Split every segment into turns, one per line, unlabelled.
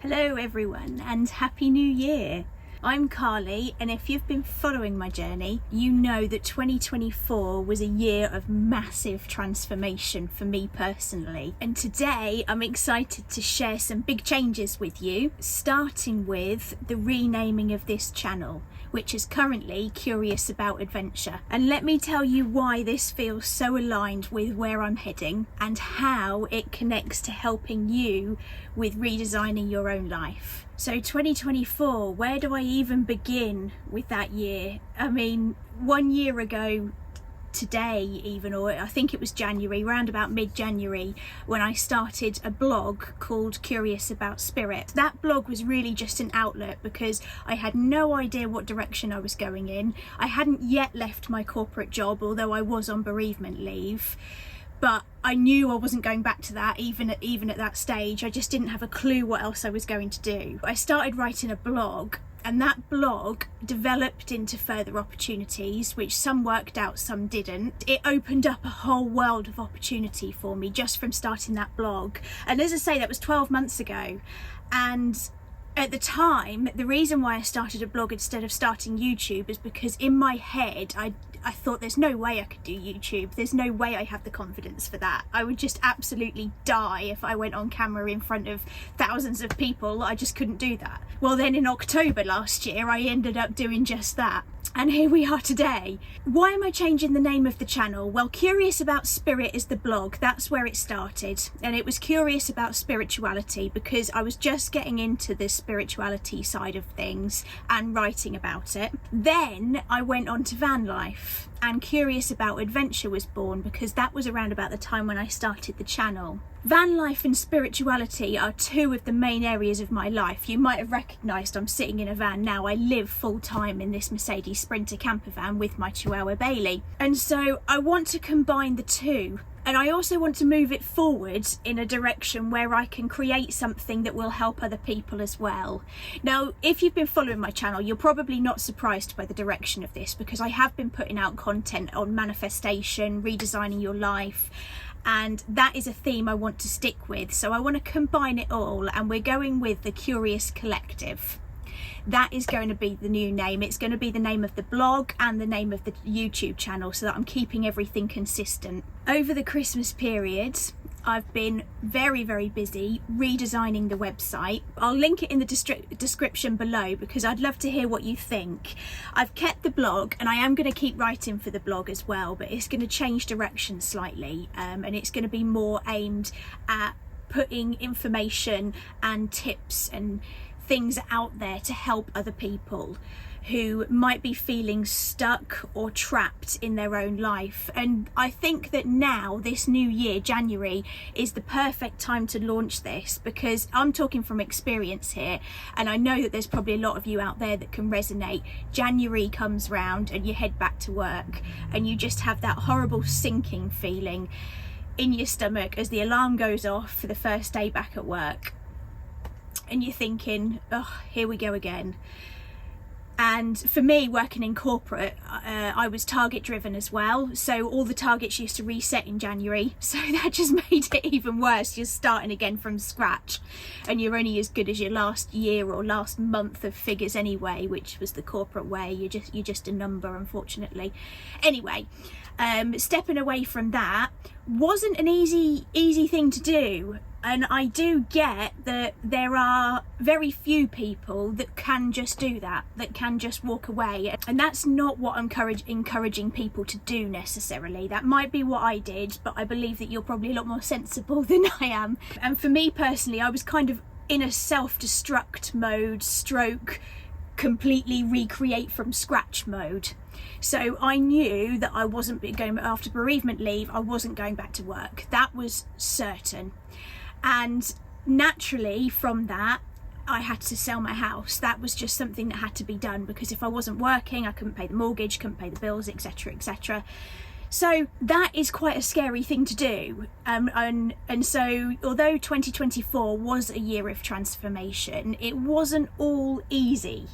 Hello everyone and Happy New Year! I'm Carly, and if you've been following my journey, you know that 2024 was a year of massive transformation for me personally. And today I'm excited to share some big changes with you, starting with the renaming of this channel, which is currently Curious About Adventure. And let me tell you why this feels so aligned with where I'm heading and how it connects to helping you with redesigning your own life. So 2024, where do I even begin with that year? I mean, 1 year ago today even, or I think it was January, round about mid-January, when I started a blog called Curious About Spirit. That blog was really just an outlet because I had no idea what direction I was going in. I hadn't yet left my corporate job, although I was on bereavement leave. But I knew I wasn't going back to that even at that stage. I just didn't have a clue what else I was going to do. I started writing a blog, and that blog developed into further opportunities, which some worked out, some didn't. It opened up a whole world of opportunity for me just from starting that blog. And as I say, that was 12 months ago. And at the time, the reason why I started a blog instead of starting YouTube is because in my head, I thought there's no way I could do YouTube. There's no way I have the confidence for that. I would just absolutely die if I went on camera in front of thousands of people. I just couldn't do that. Well, then in October last year, I ended up doing just that. And here we are today. Why am I changing the name of the channel? Well, Curious About Spirit is the blog. That's where it started. And it was Curious About Spirituality because I was just getting into the spirituality side of things and writing about it. Then I went on to van life, and Curious About Adventure was born because that was around about the time when I started the channel. Van life and spirituality are two of the main areas of my life. You might have recognised I'm sitting in a van now. I live full time in this Mercedes Sprinter campervan with my Chihuahua Bailey. And so I want to combine the two. And I also want to move it forward in a direction where I can create something that will help other people as well. Now, if you've been following my channel, you're probably not surprised by the direction of this because I have been putting out content on manifestation, redesigning your life, and that is a theme I want to stick with. So I want to combine it all, and we're going with the Curious Collective. That is going to be the new name. It's going to be the name of the blog and the name of the YouTube channel so that I'm keeping everything consistent. Over the Christmas period, I've been very, very busy redesigning the website. I'll link it in the description below because I'd love to hear what you think. I've kept the blog, and I am going to keep writing for the blog as well, but it's going to change direction slightly, and it's going to be more aimed at putting information and tips and things out there to help other people who might be feeling stuck or trapped in their own life. And I think that now, this new year, January, is the perfect time to launch this because I'm talking from experience here, and I know that there's probably a lot of you out there that can resonate. January comes round and you head back to work and you just have that horrible sinking feeling in your stomach as the alarm goes off for the first day back at work. And you're thinking, oh, here we go again. And for me, working in corporate, I was target driven as well. So all the targets used to reset in January. So that just made it even worse. You're starting again from scratch. And you're only as good as your last year or last month of figures anyway, which was the corporate way. You're just a number, unfortunately. Anyway, stepping away from that wasn't an easy thing to do. And I do get that there are very few people that can just do that can just walk away. And that's not what I'm encouraging people to do necessarily. That might be what I did, but I believe that you're probably a lot more sensible than I am. And for me personally, I was kind of in a self-destruct mode, stroke completely recreate from scratch mode. So I knew that I wasn't going after bereavement leave. I wasn't going back to work. That was certain. And naturally from that, I had to sell my house. That was just something that had to be done because if I wasn't working, I couldn't pay the mortgage, couldn't pay the bills, etc., etc. So that is quite a scary thing to do. And so although 2024 was a year of transformation, it wasn't all easy.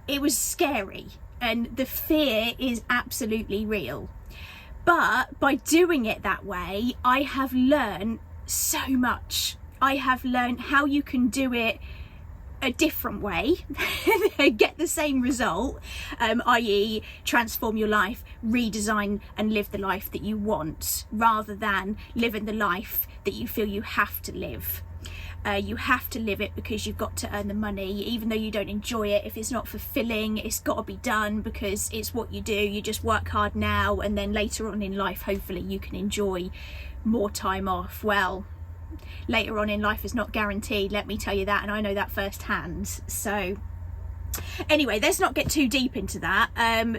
It was scary, and the fear is absolutely real. But by doing it that way, I have learned so much. I have learned how you can do it a different way, get the same result, i.e. transform your life, redesign and live the life that you want, rather than living the life that you feel you have to live. You have to live it because you've got to earn the money, even though you don't enjoy it. If it's not fulfilling, it's got to be done because it's what you do. You just work hard now, and then later on in life, hopefully you can enjoy more time off. Well, later on in life is not guaranteed, let me tell you that, and I know that firsthand. So anyway, let's not get too deep into that.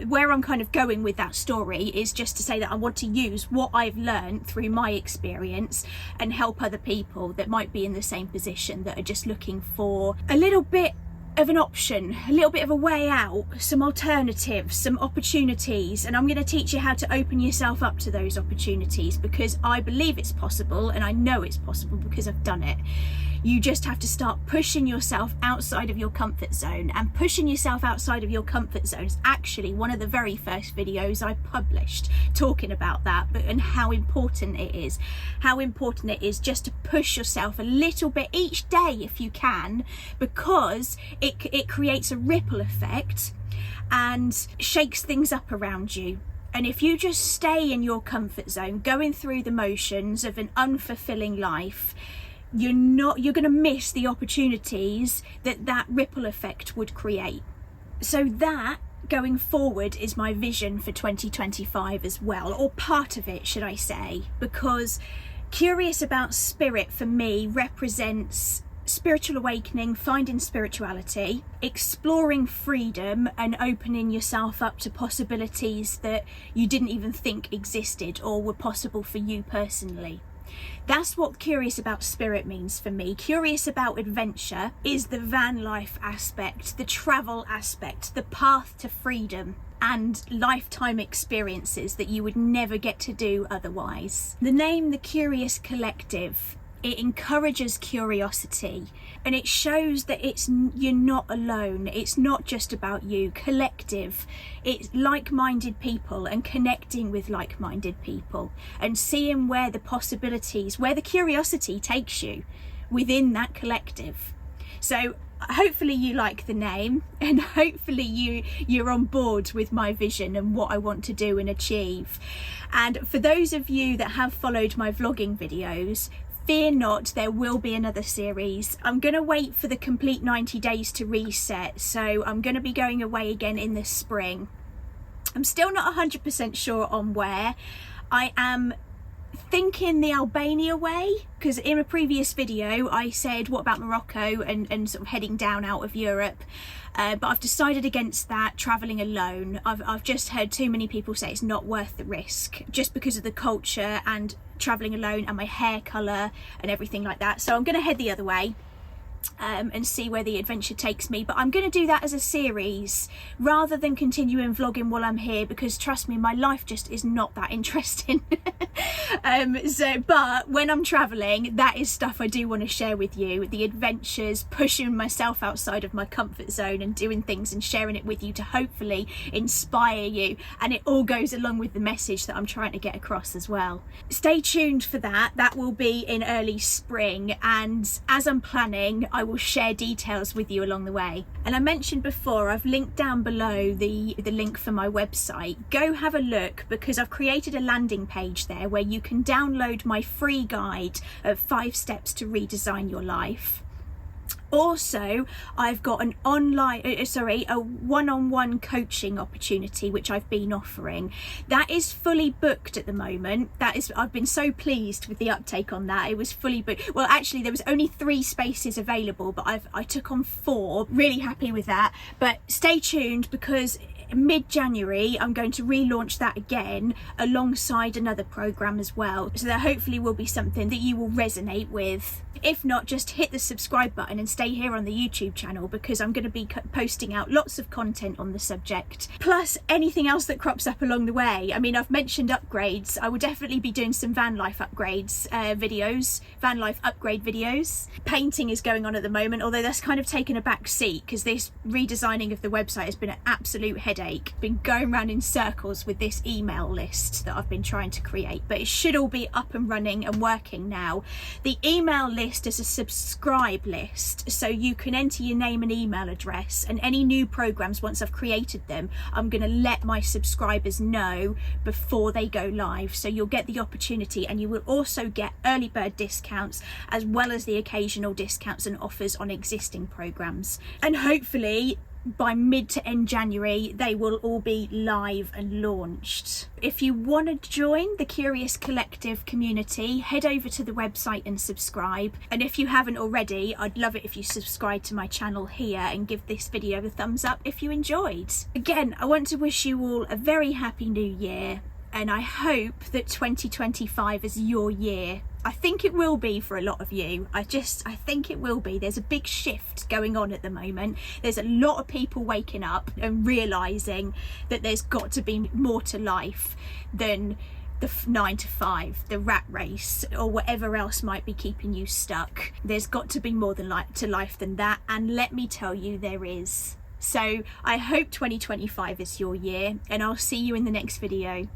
Where I'm kind of going with that story is just to say that I want to use what I've learned through my experience and help other people that might be in the same position, that are just looking for a little bit of an option, a little bit of a way out, some alternatives, some opportunities. And I'm going to teach you how to open yourself up to those opportunities, because I believe it's possible, and I know it's possible because I've done it. You just have to start pushing yourself outside of your comfort zone, and pushing yourself outside of your comfort zone is actually one of the very first videos I published talking about that, and how important it is just to push yourself a little bit each day if you can, because it creates a ripple effect and shakes things up around you. And if you just stay in your comfort zone, going through the motions of an unfulfilling life, you're going to miss the opportunities that ripple effect would create. So that, going forward, is my vision for 2025 as well, or part of it, should I say, because Curious About Spirit for me represents spiritual awakening, finding spirituality, exploring freedom, and opening yourself up to possibilities that you didn't even think existed or were possible for you personally. That's what Curious About Spirit means for me. Curious About Adventure is the van life aspect, the travel aspect, the path to freedom and lifetime experiences that you would never get to do otherwise. The name The Curious Collective, it encourages curiosity, and it shows that you're not alone. It's not just about you. Collective, it's like-minded people and connecting with like-minded people and seeing where the possibilities, where the curiosity takes you within that collective. So hopefully you like the name, and hopefully you're on board with my vision and what I want to do and achieve. And for those of you that have followed my vlogging videos, fear not, there will be another series. I'm going to wait for the complete 90 days to reset, so I'm going to be going away again in the spring. I'm still not 100% sure on where. I am thinking the Albania way, because in a previous video I said what about Morocco and sort of heading down out of Europe, but I've decided against that, travelling alone. I've just heard too many people say it's not worth the risk just because of the culture and travelling alone and my hair colour and everything like that. So I'm going to head the other way and see where the adventure takes me. But I'm going to do that as a series rather than continuing vlogging while I'm here, because trust me, my life just is not that interesting. But when I'm traveling, that is stuff I do want to share with you, the adventures, pushing myself outside of my comfort zone and doing things and sharing it with you to hopefully inspire you, and it all goes along with the message that I'm trying to get across as well. Stay tuned for that will be in early spring, and as I'm planning, I will share details with you along the way. And I mentioned before, I've linked down below the link for my website. Go have a look, because I've created a landing page there where you can download my free guide of 5 steps to redesign your life. Also, I've got an a one-on-one coaching opportunity which I've been offering. That is fully booked at the moment. I've been so pleased with the uptake on that. It was fully booked. Well, actually there was only 3 spaces available, but I took on 4. Really happy with that. But stay tuned, because mid-January I'm going to relaunch that again alongside another program as well, so that hopefully will be something that you will resonate with. If not, just hit the subscribe button and stay here on the YouTube channel, because I'm going to be posting out lots of content on the subject, plus anything else that crops up along the way. I mean, I've mentioned upgrades. I will definitely be doing some van life upgrades videos, van life upgrade videos. Painting is going on at the moment, although that's kind of taken a back seat because this redesigning of the website has been an absolute headache. Been going around in circles with this email list that I've been trying to create, but it should all be up and running and working now. The email list is a subscribe list, so you can enter your name and email address, and any new programs, once I've created them, I'm going to let my subscribers know before they go live. So you'll get the opportunity, and you will also get early bird discounts as well as the occasional discounts and offers on existing programs. And hopefully by mid to end January they will all be live and launched. If you want to join the Curious Collective community, head over to the website and subscribe. And if you haven't already, I'd love it if you subscribe to my channel here and give this video a thumbs up if you enjoyed. Again, I want to wish you all a very happy new year, and I hope that 2025 is your year. I think it will be for a lot of you. I think it will be. There's a big shift going on at the moment. There's a lot of people waking up and realising that there's got to be more to life than the 9 to 5, the rat race, or whatever else might be keeping you stuck. There's got to be more than to life than that, and let me tell you, there is. So I hope 2025 is your year, and I'll see you in the next video.